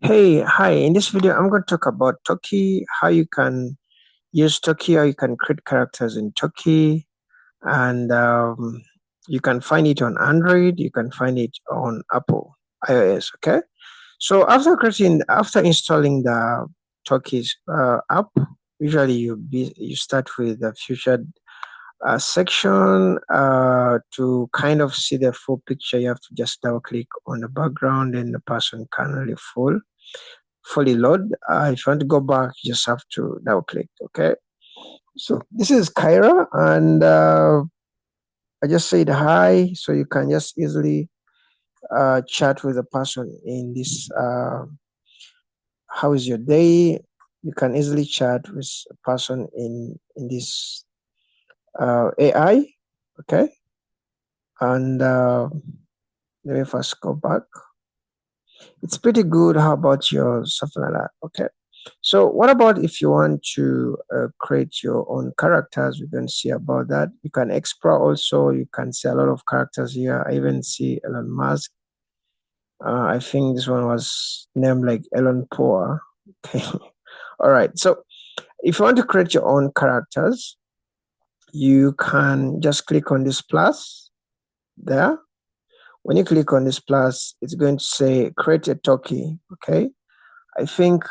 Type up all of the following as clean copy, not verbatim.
Hey, hi. In this video, I'm going to talk about Talkie, how you can use Talkie, how you can create characters in Talkie, and you can find it on Android, you can find it on Apple iOS. Okay. So after installing the Talkie's app, usually you start with the featured section to kind of see the full picture. You have to just double click on the background, and the person can really fully load. If you want to go back, you just have to double click. Okay. So this is Kyra, and I just said hi, so you can just easily chat with a person in this. How is your day? You can easily chat with a person in this AI. Okay, and let me first go back. It's pretty good. How about your something like that? Okay. So what about if you want to create your own characters? We're going to see about that. You can explore also. You can see a lot of characters here. I even see Elon Musk. I think this one was named like Elon Poor. Okay. All right. So if you want to create your own characters, you can just click on this plus there. When you click on this plus, it's going to say create a Talkie. Okay. I think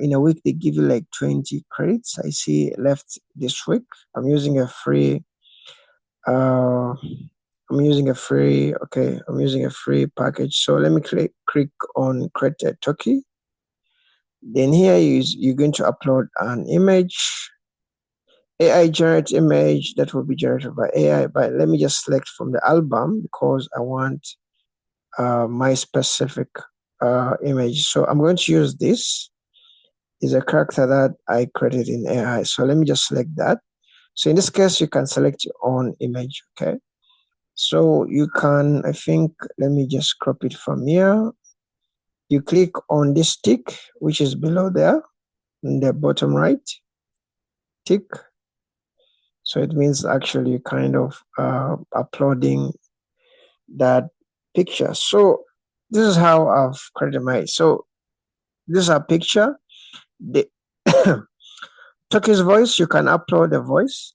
in a week they give you like 20 credits. I see left this week. I'm using a free. Uh, I'm using a free package. So let me click on create a Talkie. Then here you're going to upload an image. AI generate image that will be generated by AI. But let me just select from the album because I want my specific image. So I'm going to use this. Is a character that I created in AI. So let me just select that. So in this case, you can select your own image. Okay. So you can, I think, let me just crop it from here. You click on this tick, which is below there in the bottom right tick. So it means actually kind of uploading that picture. So this is how I've created my, so this is a picture. The Turkish voice, you can upload a voice.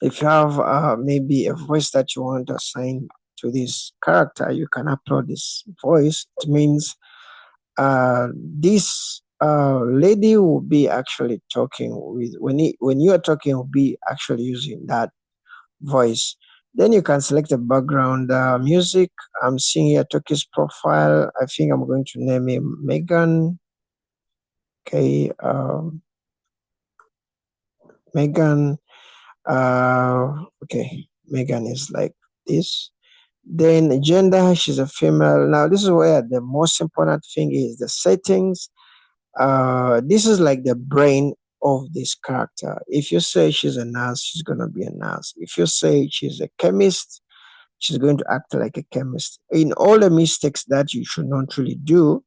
If you have maybe a voice that you want to assign to this character, you can upload this voice. It means this lady will be actually talking with when you are talking, will be actually using that voice. Then you can select the background music. I'm seeing here Turkish profile. I think I'm going to name him Megan. Okay, Megan. Okay, Megan is like this. Then gender, she's a female. Now this is where the most important thing is the settings. This is like the brain of this character. If you say she's a nurse, she's gonna be a nurse. If you say she's a chemist, she's going to act like a chemist. In all the mistakes that you should not really do,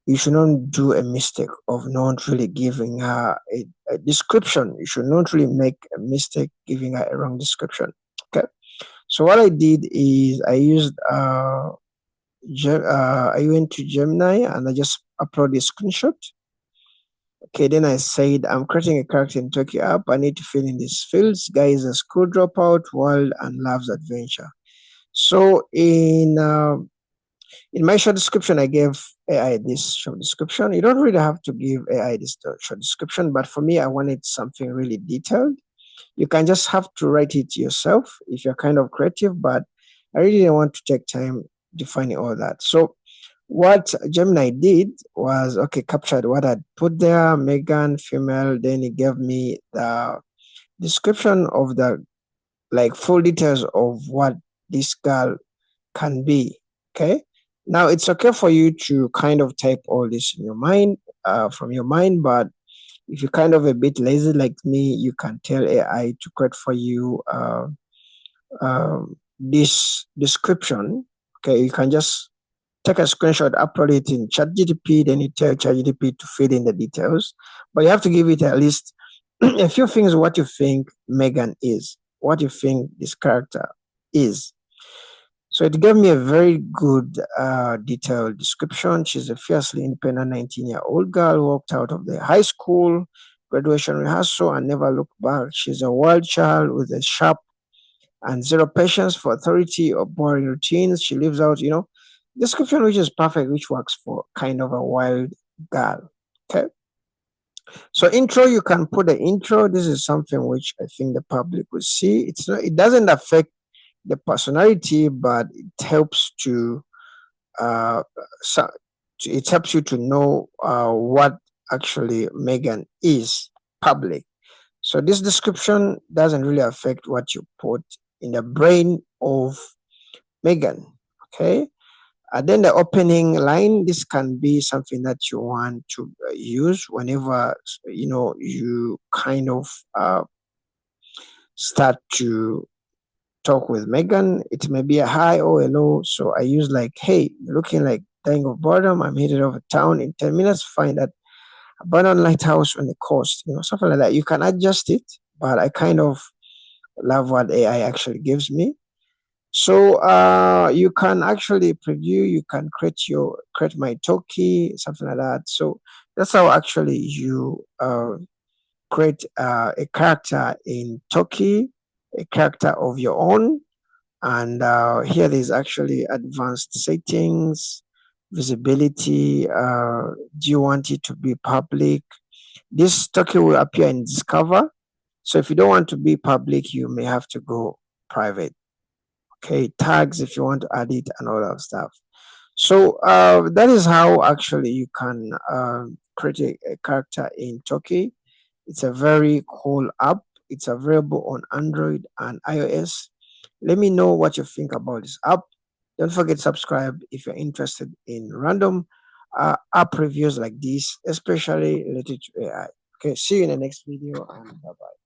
you should not do a mistake of not really giving her a description. You should not really make a mistake giving her a wrong description. Okay. So what I did is I went to Gemini and I just uploaded a screenshot. Okay, then I said I'm creating a character in Tokyo app. I need to fill in these fields. Guy is a school dropout, world, and loves adventure. So in my short description, I gave AI this short description. You don't really have to give AI this short description, but for me, I wanted something really detailed. You can just have to write it yourself if you're kind of creative, but I really didn't want to take time defining all that. So what Gemini did was, okay, captured what I'd put there, Megan, female, then it gave me the description of the like full details of what this girl can be. Okay. Now it's okay for you to kind of type all this in your mind, from your mind, but if you're kind of a bit lazy like me, you can tell AI to create for you this description. Okay, you can just take a screenshot, upload it in ChatGPT, then you tell ChatGPT to fill in the details. But you have to give it at least a few things what you think Megan is, what you think this character is. So it gave me a very good detailed description. She's a fiercely independent 19-year-old girl who walked out of the high school graduation rehearsal and never looked back. She's a wild child with a sharp and zero patience for authority or boring routines. She lives out, description which is perfect, which works for kind of a wild girl. Okay. So intro, you can put the intro. This is something which I think the public will see. It doesn't affect the personality, but it helps to uh, so, it helps you to know what actually Megan is public. So this description doesn't really affect what you put in the brain of Megan. Okay. And then the opening line, this can be something that you want to use whenever you kind of start to talk with Megan. It may be a hi or a low. So I use like, hey, looking like dying of boredom. I'm headed over town in 10 minutes. Find that abandoned lighthouse on the coast, something like that. You can adjust it, but I kind of love what AI actually gives me. So you can actually preview, you can create my Talkie, something like that. So that's how actually you create a character in Talkie, a character of your own. And here there's actually advanced settings, visibility. Do you want it to be public? This Talkie will appear in Discover. So if you don't want to be public, you may have to go private. Okay, tags if you want to add it and all that stuff. So that is how actually you can create a character in Talkie. It's a very cool app. It's available on Android and iOS. Let me know what you think about this app. Don't forget to subscribe if you're interested in random app reviews like this, especially related to AI. Okay, see you in the next video and bye bye.